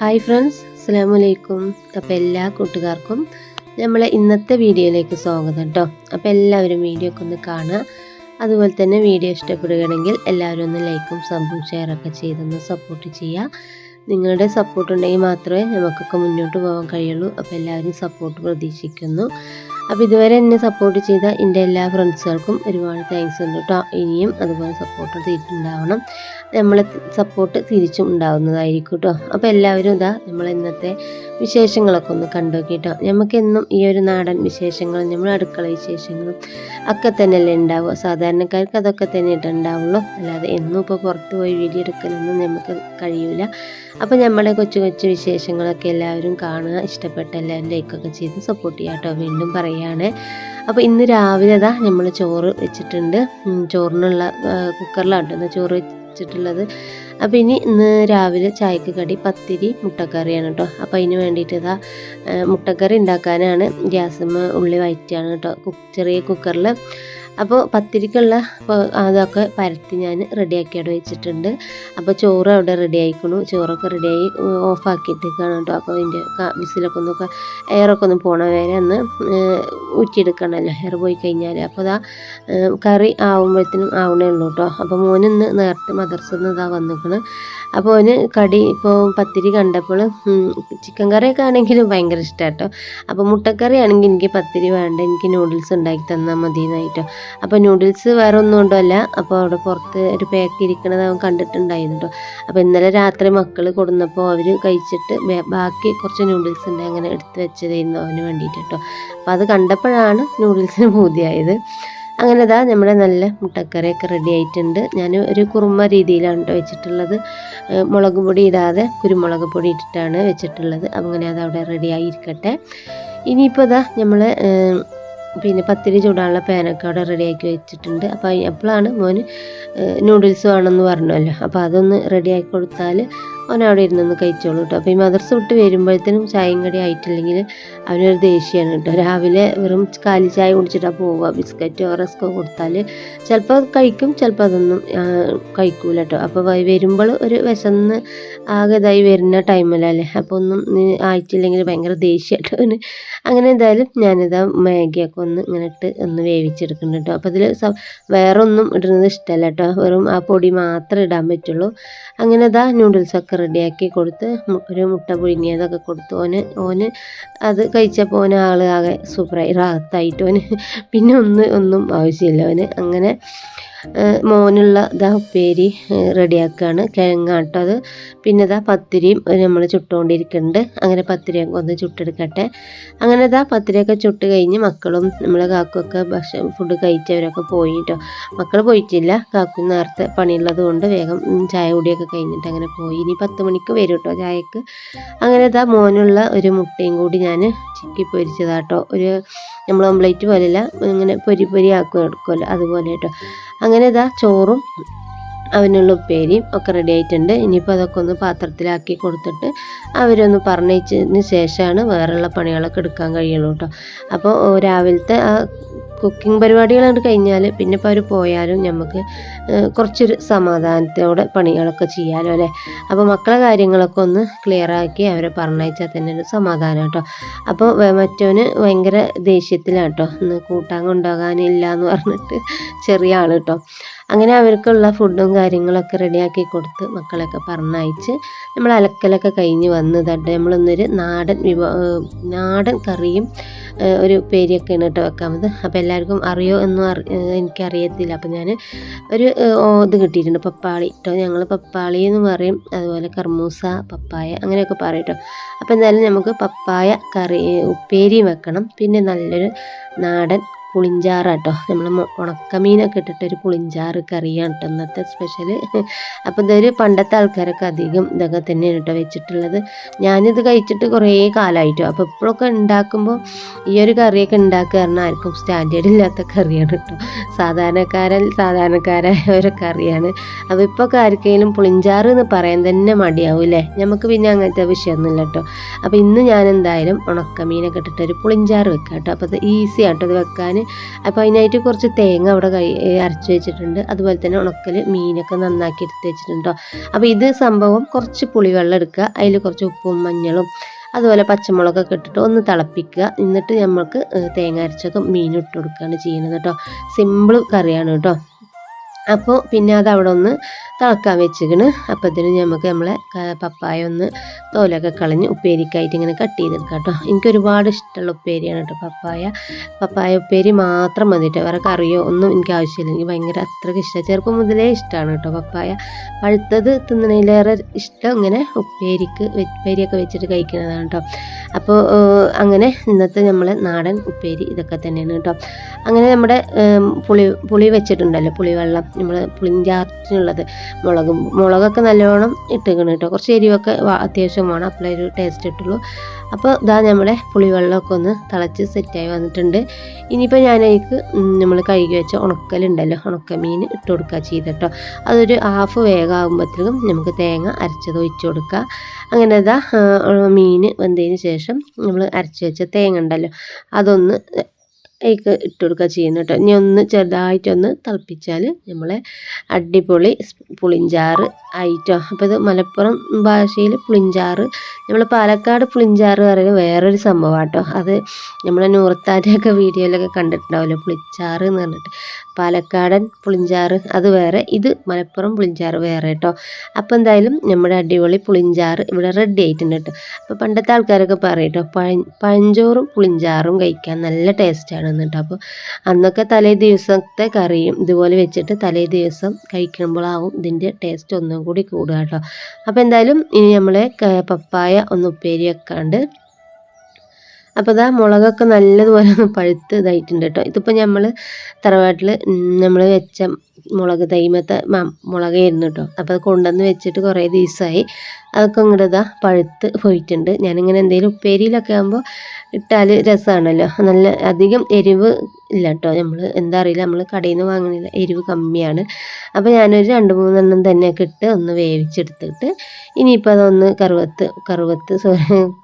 Hi friends, അസ്സലാമലൈക്കും. അപ്പോൾ എല്ലാ കൂട്ടുകാർക്കും നമ്മളെ ഇന്നത്തെ വീഡിയോയിലേക്ക് സ്വാഗതം കേട്ടോ. അപ്പോൾ എല്ലാവരും വീഡിയോ ഒക്കെ ഒന്ന് കാണുക. അതുപോലെ തന്നെ വീഡിയോ ഇഷ്ടപ്പെടുകയാണെങ്കിൽ എല്ലാവരും ഒന്ന് ലൈക്കും സബും ഷെയറൊക്കെ ചെയ്തൊന്ന് സപ്പോർട്ട് ചെയ്യുക. നിങ്ങളുടെ സപ്പോർട്ട് ഉണ്ടെങ്കിൽ മാത്രമേ നമുക്കൊക്കെ മുന്നോട്ട് പോകാൻ കഴിയുള്ളൂ. അപ്പോൾ എല്ലാവരും സപ്പോർട്ട് പ്രതീക്ഷിക്കുന്നു. അപ്പോൾ ഇതുവരെ എന്നെ സപ്പോർട്ട് ചെയ്ത എൻ്റെ എല്ലാ ഫ്രണ്ട്സുകൾക്കും ഒരുപാട് താങ്ക്സ് ഉണ്ട് കേട്ടോ. ഇനിയും അതുപോലെ സപ്പോർട്ട് തിരിച്ചുണ്ടാവണം. നമ്മളെ സപ്പോർട്ട് തിരിച്ചും ഉണ്ടാവുന്നതായിരിക്കും കേട്ടോ. അപ്പോൾ എല്ലാവരും ഇതാ നമ്മൾ ഇന്നത്തെ വിശേഷങ്ങളൊക്കെ ഒന്ന് കണ്ടു നോക്കിട്ടോ. നമുക്കെന്നും ഈ ഒരു നാടൻ വിശേഷങ്ങളും നമ്മുടെ അടുക്കള വിശേഷങ്ങളും ഒക്കെ തന്നെയല്ലേ ഉണ്ടാവുക. സാധാരണക്കാർക്ക് അതൊക്കെ തന്നെ ഉണ്ടാവുള്ളൂ. അല്ലാതെ എന്നും ഇപ്പോൾ പുറത്ത് പോയി വീഡിയോ എടുക്കാനൊന്നും നമുക്ക് കഴിയില്ല. അപ്പോൾ നമ്മുടെ കൊച്ചു കൊച്ചു വിശേഷങ്ങളൊക്കെ എല്ലാവരും കാണുക. ഇഷ്ടപ്പെട്ട എല്ലാവരും ലൈക്കൊക്കെ ചെയ്ത് സപ്പോർട്ട് ചെയ്യാം കേട്ടോ. വീണ്ടും പറയുകയാണ്. അപ്പോൾ ഇന്ന് രാവിലെ അതാ നമ്മൾ ചോറ് വെച്ചിട്ടുണ്ട്. ചോറിനുള്ള കുക്കറിലാണ് ചോറ് വെച്ചിട്ടുള്ളത്. അപ്പോൾ ഇന്ന് രാവിലെ ചായക്ക് കടി പത്തിരി മുട്ടക്കറിയാണ് കേട്ടോ. അപ്പോൾ അതിന് വേണ്ടിയിട്ട് ഇതാ മുട്ടക്കറി ഉണ്ടാക്കാനാണ് ഗ്യാസുമ്മ ഉള്ളി വഴറ്റുകയാണ് കേട്ടോ, ചെറിയ കുക്കറിൽ. അപ്പോൾ പത്തിരിക്കുള്ള അതൊക്കെ പരത്തി ഞാൻ റെഡിയാക്കി അവിടെ വെച്ചിട്ടുണ്ട്. അപ്പോൾ ചോറ് അവിടെ റെഡി ആയിക്കണു. ചോറൊക്കെ റെഡിയായി ഓഫാക്കിയിട്ടേക്കാണ് കേട്ടോ. അപ്പോൾ അതിൻ്റെ വിസിലൊക്കെ ഒന്നൊക്കെ എയറൊക്കെ ഒന്ന് പോണ വരെ ഒന്ന് ഊറ്റിയെടുക്കണമല്ലോ, എയർ പോയി കഴിഞ്ഞാൽ. അപ്പോൾ അതാ കറി ആവുമ്പോഴത്തേനും ആവണേ ഉള്ളൂ കേട്ടോ. അപ്പോൾ മോനിന്ന് നേരത്തെ മദർസിൽ നിന്ന് ഇതാ വന്നിക്കണം. അപ്പോൾ അവന് കടി ഇപ്പോൾ പത്തിരി കണ്ടപ്പോൾ ചിക്കൻ കറിയൊക്കെ ആണെങ്കിലും ഭയങ്കര ഇഷ്ടമാണ് കേട്ടോ. അപ്പോൾ മുട്ടക്കറി ആണെങ്കിൽ എനിക്ക് പത്തിരി വേണ്ട, എനിക്ക് നൂഡിൽസ് ഉണ്ടാക്കി തന്നാൽ മതി എന്നായിട്ടോ. അപ്പോൾ നൂഡിൽസ് വേറെ ഒന്നും കൊണ്ടല്ല, അപ്പോൾ അവിടെ പുറത്ത് ഒരു പാക്ക് ഇരിക്കണത് അവൻ കണ്ടിട്ടുണ്ടായിരുന്നു കേട്ടോ. അപ്പോൾ ഇന്നലെ രാത്രി മക്കൾ കൊടുന്നപ്പോൾ അവർ കഴിച്ചിട്ട് ബാക്കി കുറച്ച് നൂഡിൽസ് ഉണ്ട്, അങ്ങനെ എടുത്ത് വെച്ചതായിരുന്നു അവന് വേണ്ടിയിട്ട് കേട്ടോ. അപ്പോൾ അത് കണ്ടപ്പോഴാണ് നൂഡിൽസിന് പൂതിയായത്. അങ്ങനെ ഇതാ നമ്മുടെ നല്ല മുട്ടക്കറിയൊക്കെ റെഡി ആയിട്ടുണ്ട്. ഞാൻ ഒരു കുറുമ രീതിയിലാണ് കേട്ടോ വെച്ചിട്ടുള്ളത്. മുളക് പൊടി ഇടാതെ കുരുമുളക് പൊടി ഇട്ടിട്ടാണ് വെച്ചിട്ടുള്ളത്. അങ്ങനെ അത് അവിടെ റെഡി ആയിരിക്കട്ടെ. ഇനിയിപ്പോൾ ഇതാ നമ്മൾ പിന്നെ പത്തിരി ചൂടാനുള്ള പാനൊക്കെ അവിടെ റെഡിയാക്കി വെച്ചിട്ടുണ്ട്. അപ്പോൾ അപ്പോഴാണ് മോന് നൂഡിൽസ് വേണമെന്ന് പറഞ്ഞല്ലോ. അപ്പോൾ അതൊന്ന് റെഡിയാക്കി കൊടുത്താൽ അവനവിടെ ഇരുന്നൊന്ന് കഴിച്ചോളൂ കേട്ടോ. അപ്പോൾ ഈ മദർസ് വിട്ട് വരുമ്പോഴത്തേനും ചായയും കടി ആയിട്ടില്ലെങ്കിൽ അവനൊരു ദേഷ്യമാണ് കേട്ടോ. രാവിലെ വെറും കാലി ചായ കുടിച്ചിട്ടാണ് പോവുക. ബിസ്ക്കറ്റോ റസ്കോ കൊടുത്താൽ ചിലപ്പോൾ കഴിക്കും, ചിലപ്പോൾ അതൊന്നും കഴിക്കൂല കേട്ടോ. അപ്പോൾ വരുമ്പോൾ ഒരു വിശന്ന് ആകെ ഇതായി വരുന്ന ടൈമിലല്ലേ, അപ്പോൾ ഒന്നും ആയിട്ടില്ലെങ്കിൽ ഭയങ്കര ദേഷ്യമായിട്ട് അവന്. അങ്ങനെ എന്തായാലും ഞാനിതാ മാഗിയൊക്കെ ഒന്ന് ഇങ്ങനെ ഇട്ട് ഒന്ന് വേവിച്ചെടുക്കുന്നുണ്ട് കേട്ടോ. അപ്പോൾ അതിൽ വേറെ ഒന്നും ഇടുന്നത് ഇഷ്ടമല്ല കേട്ടോ, വെറും ആ പൊടി മാത്രമേ ഇടാൻ പറ്റുള്ളൂ. അങ്ങനെ ഇതാ നൂഡിൽസൊക്കെ റെഡിയാക്കി കൊടുത്ത് ഒരു മുട്ട പുഴുങ്ങിയതൊക്കെ കൊടുത്ത് ഓന് അത് കഴിച്ചപ്പോൾ ഓന് ആകെ സൂപ്പറായി റാഹത്തായിട്ട് ഓന് പിന്നെ ഒന്നും ആവശ്യമില്ല അവന്. അങ്ങനെ മോനുള്ള ഇതാ ഉപ്പേരി റെഡിയാക്കുകയാണ്, കിഴങ്ങാട്ടോ അത്. പിന്നെ ഇതാ പത്തിരിയും നമ്മൾ ചുട്ടുകൊണ്ടിരിക്കുന്നുണ്ട്. അങ്ങനെ പത്തിരിയൊക്കെ ഒന്ന് ചുട്ടെടുക്കട്ടെ. അങ്ങനെ ഇതാ പത്തിരിയൊക്കെ ചുട്ട് കഴിഞ്ഞ് മക്കളും നമ്മളെ കാക്കുമൊക്കെ ഫുഡ് കഴിച്ചവരൊക്കെ പോയി കേട്ടോ. മക്കൾ പോയിട്ടില്ല, കാക്കു നേരത്തെ പണിയുള്ളത് കൊണ്ട് വേഗം ചായ കുടിയൊക്കെ കഴിഞ്ഞിട്ട് അങ്ങനെ പോയി. ഇനി 10 മണിക്ക് വരും കേട്ടോ ചായക്ക്. അങ്ങനെ ഇതാ മോനുള്ള ഒരു മുട്ടയും കൂടി ഞാൻ ചിക്കി പൊരിച്ചതാട്ടോ. ഒരു നമ്മൾ ഓംപ്ലേറ്റ് പോലെയല്ല, ഇങ്ങനെ പൊരി ആക്കുക എടുക്കുമല്ലോ അതുപോലെ കേട്ടോ. അങ്ങനെ ഇതാ ചോറും അവനുള്ള ഉപ്പേരിയും ഒക്കെ റെഡി ആയിട്ടുണ്ട്. ഇനിയിപ്പോൾ അതൊക്കെ ഒന്ന് പാത്രത്തിലാക്കി കൊടുത്തിട്ട് അവരൊന്ന് പറഞ്ഞതിന് ശേഷമാണ് വേറെയുള്ള പണികളൊക്കെ എടുക്കാൻ കഴിയുള്ളൂ കേട്ടോ. അപ്പോൾ രാവിലത്തെ ആ കുക്കിംഗ് പരിപാടികളായിട്ട് കഴിഞ്ഞാൽ പിന്നെ ഇപ്പോൾ അവർ പോയാലും നമുക്ക് കുറച്ചൊരു സമാധാനത്തോടെ പണികളൊക്കെ ചെയ്യാമല്ലോ അല്ലേ. അപ്പോൾ മക്കളെ കാര്യങ്ങളൊക്കെ ഒന്ന് ക്ലിയറാക്കി അവരെ പറഞ്ഞയച്ചാൽ തന്നെ ഒരു സമാധാനം കേട്ടോ. അപ്പോൾ മറ്റവന് ഭയങ്കര ദേഷ്യത്തിലാണ് കേട്ടോ, ഇന്ന് കൂട്ടാൻ കൊണ്ടുപോകാനില്ല എന്ന് പറഞ്ഞിട്ട് ചെറിയ ആൾ കേട്ടോ. അങ്ങനെ അവർക്കുള്ള ഫുഡും കാര്യങ്ങളൊക്കെ റെഡിയാക്കി കൊടുത്ത് മക്കളൊക്കെ പറഞ്ഞയച്ച് നമ്മൾ അലക്കലൊക്കെ കഴിഞ്ഞ് വന്ന് തട്ട് നമ്മളൊന്നൊരു നാടൻ കറിയും ഒരു ഉപ്പേരിയൊക്കെയാണ് കേട്ടോ വെക്കാമത്. അപ്പോൾ എല്ലാവർക്കും അറിയോ എന്നും എനിക്കറിയത്തില്ല. അപ്പോൾ ഞാൻ ഒരു ഇത് കിട്ടിയിട്ടുണ്ട്, പപ്പാളി കേട്ടോ. ഞങ്ങൾ പപ്പാളി എന്ന് പറയും, അതുപോലെ കർമൂസ, പപ്പായ അങ്ങനെയൊക്കെ പറയും കേട്ടോ. അപ്പോൾ എന്തായാലും നമുക്ക് പപ്പായ കറി ഉപ്പേരിയും വെക്കണം. പിന്നെ നല്ലൊരു നാടൻ പുളിഞ്ചാറാട്ടോ, നമ്മൾ ഉണക്കമീനൊക്കെ ഇട്ടിട്ടൊരു പുളിഞ്ചാറ് കറിയാണ് കേട്ടോ ഇന്നത്തെ സ്പെഷ്യൽ. അപ്പോൾ ഇതൊരു പണ്ടത്തെ ആൾക്കാരൊക്കെ അധികം ഇതൊക്കെ തന്നെയാണ് കേട്ടോ വെച്ചിട്ടുള്ളത്. ഞാനിത് കഴിച്ചിട്ട് കുറേ കാലമായിട്ടോ. അപ്പോൾ ഇപ്പോഴൊക്കെ ഉണ്ടാക്കുമ്പോൾ ഈ ഒരു കറിയൊക്കെ ഉണ്ടാക്കുക പറഞ്ഞാൽ ആർക്കും സ്റ്റാൻഡേർഡ് ഇല്ലാത്ത കറിയാണ് കേട്ടോ, സാധാരണക്കാരായ ഒരു കറിയാണ്. അപ്പോൾ ഇപ്പോൾ ആർക്കെങ്കിലും പുളിഞ്ചാറ് എന്ന് പറയാൻ തന്നെ മടിയാവും അല്ലേ. നമുക്ക് പിന്നെ അങ്ങനത്തെ വിഷയമൊന്നുമില്ല കേട്ടോ. അപ്പോൾ ഇന്ന് ഞാൻ എന്തായാലും ഉണക്കമീനൊക്കെ ഇട്ടിട്ടൊരു പുളിഞ്ചാറ് വെക്കാം കേട്ടോ. അപ്പോൾ അത് ഈസി ആട്ടോ ഇത് വെക്കാൻ. അപ്പോൾ അതിനായിട്ട് കുറച്ച് തേങ്ങ അവിടെ അരച്ച് വെച്ചിട്ടുണ്ട്. അതുപോലെ തന്നെ ഉണക്കൽ മീനൊക്കെ നന്നാക്കി എടുത്ത് വെച്ചിട്ടുണ്ടോ. അപ്പോൾ ഇത് സംഭവം കുറച്ച് പുളിവെള്ളം എടുക്കുക, അതിൽ കുറച്ച് ഉപ്പും മഞ്ഞളും അതുപോലെ പച്ചമുളകൊക്കെ ഇട്ടിട്ട് ഒന്ന് തിളപ്പിക്കുക. എന്നിട്ട് നമുക്ക് തേങ്ങ അരച്ചതും മീനും ഇട്ട് കൊടുക്കുകയാണ് ചെയ്യുന്നത് കേട്ടോ. സിമ്പിൾ കറിയാണ് കേട്ടോ. അപ്പോൾ പിന്നെ അത് അവിടെ ഒന്ന് തിളക്കാൻ വെച്ചിക്കണ്. അപ്പോഴത്തേനും നമുക്ക് നമ്മളെ പപ്പായ ഒന്ന് തോലൊക്കെ കളഞ്ഞ് ഉപ്പേരിക്കായിട്ട് ഇങ്ങനെ കട്ട് ചെയ്തെടുക്കാം കേട്ടോ. എനിക്ക് ഒരുപാട് ഇഷ്ടമുള്ള ഉപ്പേരിയാണ് കേട്ടോ പപ്പായ ഉപ്പേരി മാത്രം മതി കേട്ടോ. വേറെ കറിയോ ഒന്നും എനിക്ക് ആവശ്യമില്ല. എനിക്ക് ഭയങ്കര അത്രയ്ക്ക് ഇഷ്ടമാണ്, ചെറുപ്പം മുതലേ ഇഷ്ടമാണ് കേട്ടോ പപ്പായ. പഴുത്തത് തിന്നണതിലേറെ ഇഷ്ടം ഇങ്ങനെ ഉപ്പേരിയൊക്കെ വെച്ചിട്ട് കഴിക്കുന്നതാണ് കേട്ടോ. അപ്പോൾ അങ്ങനെ ഇന്നത്തെ നമ്മളെ നാടൻ ഉപ്പേരി ഇതൊക്കെ തന്നെയാണ് കേട്ടോ. അങ്ങനെ നമ്മുടെ പുളി വെച്ചിട്ടുണ്ടല്ലോ, പുളിവെള്ളം നമ്മൾ പുളിഞ്ചാറിനുള്ളത് മുളകൊക്കെ നല്ലോണം ഇട്ടിക്കണം കേട്ടോ. കുറച്ച് എരിവൊക്കെ അത്യാവശ്യം വേണം, അപ്പോഴേ ഒരു ടേസ്റ്റ് ഇട്ടുള്ളൂ. അപ്പോൾ ഇതാ നമ്മുടെ പുളിവെള്ളമൊക്കെ ഒന്ന് തിളച്ച് സെറ്റായി വന്നിട്ടുണ്ട്. ഇനിയിപ്പോൾ ഞാനതിലേക്ക് നമ്മൾ കഴുകി വെച്ച ഉണക്കലുണ്ടല്ലോ, ഉണക്കമീൻ ഇട്ട് കൊടുക്കുക ചെയ്തിട്ടോ. അതൊരു ഹാഫ് വേഗമാകുമ്പോഴത്തേക്കും നമുക്ക് തേങ്ങ അരച്ചത് ഒഴിച്ച് കൊടുക്കുക. അങ്ങനെ ഇതാ മീൻ വെന്തതിന് ശേഷം നമ്മൾ അരച്ച് വെച്ച തേങ്ങ ഉണ്ടല്ലോ അതൊന്ന് അതിലേക്ക് ഇട്ട് കൊടുക്കുക ചെയ്യുന്നു കേട്ടോ. ഇനി ഒന്ന് ചെറുതായിട്ടൊന്ന് തിളപ്പിച്ചാൽ നമ്മളെ അടിപൊളി പുളിഞ്ചാറ് ആയിട്ടോ. അപ്പോൾ ഇത് മലപ്പുറം ഭാഷയിൽ പുളിഞ്ചാറ്, നമ്മൾ പാലക്കാട് പുളിഞ്ചാറ് പറയുന്നത് വേറൊരു സംഭവം കേട്ടോ. അത് നമ്മളെ നൂറത്താൻ്റെയൊക്കെ വീഡിയോയിലൊക്കെ കണ്ടിട്ടുണ്ടാവുമല്ലോ, പുളിച്ചാറ് എന്ന് പറഞ്ഞിട്ട്. പാലക്കാടൻ പുളിഞ്ചാറ് അത് വേറെ, ഇത് മലപ്പുറം പുളിഞ്ചാറ് വേറെ കേട്ടോ. അപ്പോൾ എന്തായാലും നമ്മുടെ അടിപൊളി പുളിഞ്ചാറ് ഇവിടെ റെഡി ആയിട്ടുണ്ട് കേട്ടോ. അപ്പോൾ പണ്ടത്തെ ആൾക്കാരൊക്കെ പറയും കേട്ടോ, പഴഞ്ചോറും പുളിഞ്ചാറും കഴിക്കാൻ നല്ല ടേസ്റ്റാണ് കേട്ടോ. അപ്പോൾ അന്നൊക്കെ തലേ ദിവസത്തെ കറിയും ഇതുപോലെ വെച്ചിട്ട് തലേ ദിവസം കഴിക്കുമ്പോഴാവും ഇതിൻ്റെ ടേസ്റ്റ് ഒന്നും കൂടി കൂടുക കേട്ടോ. അപ്പോൾ എന്തായാലും ഇനി നമ്മളെ പപ്പായ ഒന്ന് ഉപ്പേരി വെക്കാണ്ട്. അപ്പോൾ ഇതാ മുളകൊക്കെ നല്ലതുപോലെ ഒന്ന് പഴുത്ത് ഇതായിട്ടുണ്ട് കേട്ടോ. ഇതിപ്പോൾ നമ്മൾ തറവാട്ടിൽ നമ്മൾ വെച്ച മുളക് തൈമത്തെ മുളകായിരുന്നു കേട്ടോ. അപ്പോൾ അത് കൊണ്ടുവന്ന് വെച്ചിട്ട് കുറേ ദിവസമായി. അതൊക്കെ ഇങ്ങോട്ട് ഇതാ പഴുത്ത് പോയിട്ടുണ്ട്. ഞാനിങ്ങനെ എന്തെങ്കിലും ഉപ്പേരിയിലൊക്കെ ആകുമ്പോൾ ഇട്ടാൽ രസമാണല്ലോ. നല്ല അധികം എരിവ് ഇല്ല കേട്ടോ. നമ്മൾ എന്താ അറിയില്ല, നമ്മൾ കടയിൽ നിന്ന് വാങ്ങുന്നില്ല, എരിവ് കമ്മിയാണ്. അപ്പോൾ ഞാനൊരു 2-3 തന്നെയൊക്കെ ഇട്ട് ഒന്ന് വേവിച്ചെടുത്തിട്ട് ഇനിയിപ്പോൾ അതൊന്ന് കറുവത്ത്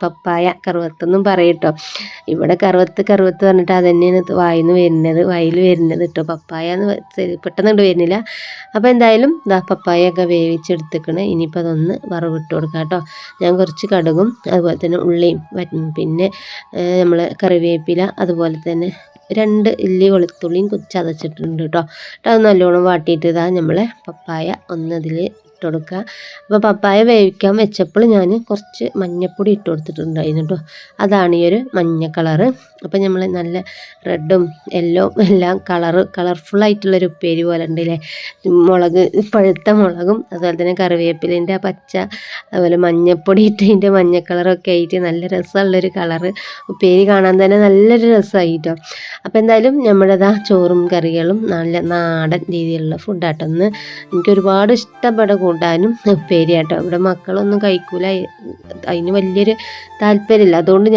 പപ്പായ കറുവത്തെന്നും പറയും കേട്ടോ. ഇവിടെ കറുവത്ത് പറഞ്ഞിട്ട് അത് തന്നെയാണ് വായിൽ വരുന്നത് കേട്ടോ. പപ്പായ എന്ന് പെട്ടെന്ന് വരുന്നില്ല. അപ്പോൾ എന്തായാലും പപ്പായൊക്കെ വേവിച്ചെടുത്തിക്കണേ. ഇനിയിപ്പോൾ അതൊന്ന് വറവിട്ട് കൊടുക്കാം കേട്ടോ. ഞാൻ കുറച്ച് കടുകും അതുപോലെ തന്നെ ഉള്ളിയും പിന്നെ നമ്മൾ കറിവേപ്പില അതുപോലെ തന്നെ 2 ഇല്ലി വെളുത്തുള്ളിയും ചതച്ചിട്ടുണ്ട് കേട്ടോ. അത് നല്ലോണം വാട്ടിയിട്ട് ഇതാ നമ്മളെ പപ്പായ ഒന്ന് അതിൽ ഇട്ട് കൊടുക്കുക. അപ്പോൾ പപ്പായ വേവിക്കാൻ വെച്ചപ്പോൾ ഞാൻ കുറച്ച് മഞ്ഞൾപ്പൊടി ഇട്ട് കൊടുത്തിട്ടുണ്ടായിരുന്നു കേട്ടോ. അതാണ് ഈ ഒരു മഞ്ഞ കളറ്. അപ്പോൾ നമ്മൾ നല്ല റെഡും യെല്ലോ എല്ലാം കളർഫുള്ളായിട്ടുള്ളൊരു ഉപ്പേരി പോലെ ഉണ്ടല്ലേ. പഴുത്ത മുളകും അതുപോലെ തന്നെ കറിവേപ്പിലേൻ്റെ പച്ച അതുപോലെ മഞ്ഞൾപ്പൊടി ഇട്ടതിൻ്റെ മഞ്ഞ കളറൊക്കെ ആയിട്ട് നല്ല രസമുള്ളൊരു കളറ്. ഉപ്പേരി കാണാൻ തന്നെ നല്ലൊരു രസമായിട്ടോ. അപ്പോൾ എന്തായാലും നമ്മുടെ ചോറും കറികളും നല്ല നാടൻ രീതിയിലുള്ള ഫുഡാട്ടോ. ഒന്ന് എനിക്ക് ഒരുപാട് ഇഷ്ടപ്പെട്ട കൂട്ടാനും ഉപ്പേരി ആട്ടോ. ഇവിടെ മക്കളൊന്നും കഴിക്കൂല, അതിന് വലിയൊരു താല്പര്യമില്ല. അതുകൊണ്ട്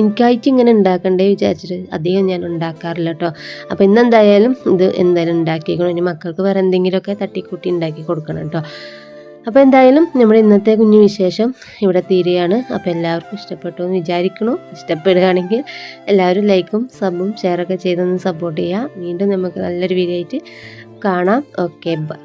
എനിക്കായിട്ട് ഇങ്ങനെ ഉണ്ടാക്കണ്ടേ വിചാരിച്ചിട്ട് അധികം ഞാൻ ഉണ്ടാക്കാറില്ല കേട്ടോ. അപ്പോൾ ഇന്നെന്തായാലും ഇത് എന്തായാലും ഉണ്ടാക്കിക്കണം. ഇനി മക്കൾക്ക് വേറെ എന്തെങ്കിലുമൊക്കെ തട്ടിക്കൂട്ടി ഉണ്ടാക്കി കൊടുക്കണം കേട്ടോ. അപ്പോൾ എന്തായാലും നമ്മുടെ ഇന്നത്തെ കുഞ്ഞു വിശേഷം ഇവിടെ തീരുകയാണ്. അപ്പോൾ എല്ലാവർക്കും ഇഷ്ടപ്പെട്ടു എന്ന് വിചാരിക്കണു. ഇഷ്ടപ്പെടുകയാണെങ്കിൽ എല്ലാവരും ലൈക്കും സബും ഷെയറൊക്കെ ചെയ്തൊന്ന് സപ്പോർട്ട് ചെയ്യുക. വീണ്ടും നമുക്ക് നല്ലൊരു വീഡിയോ ആയിട്ട് കാണാം. Okay, by.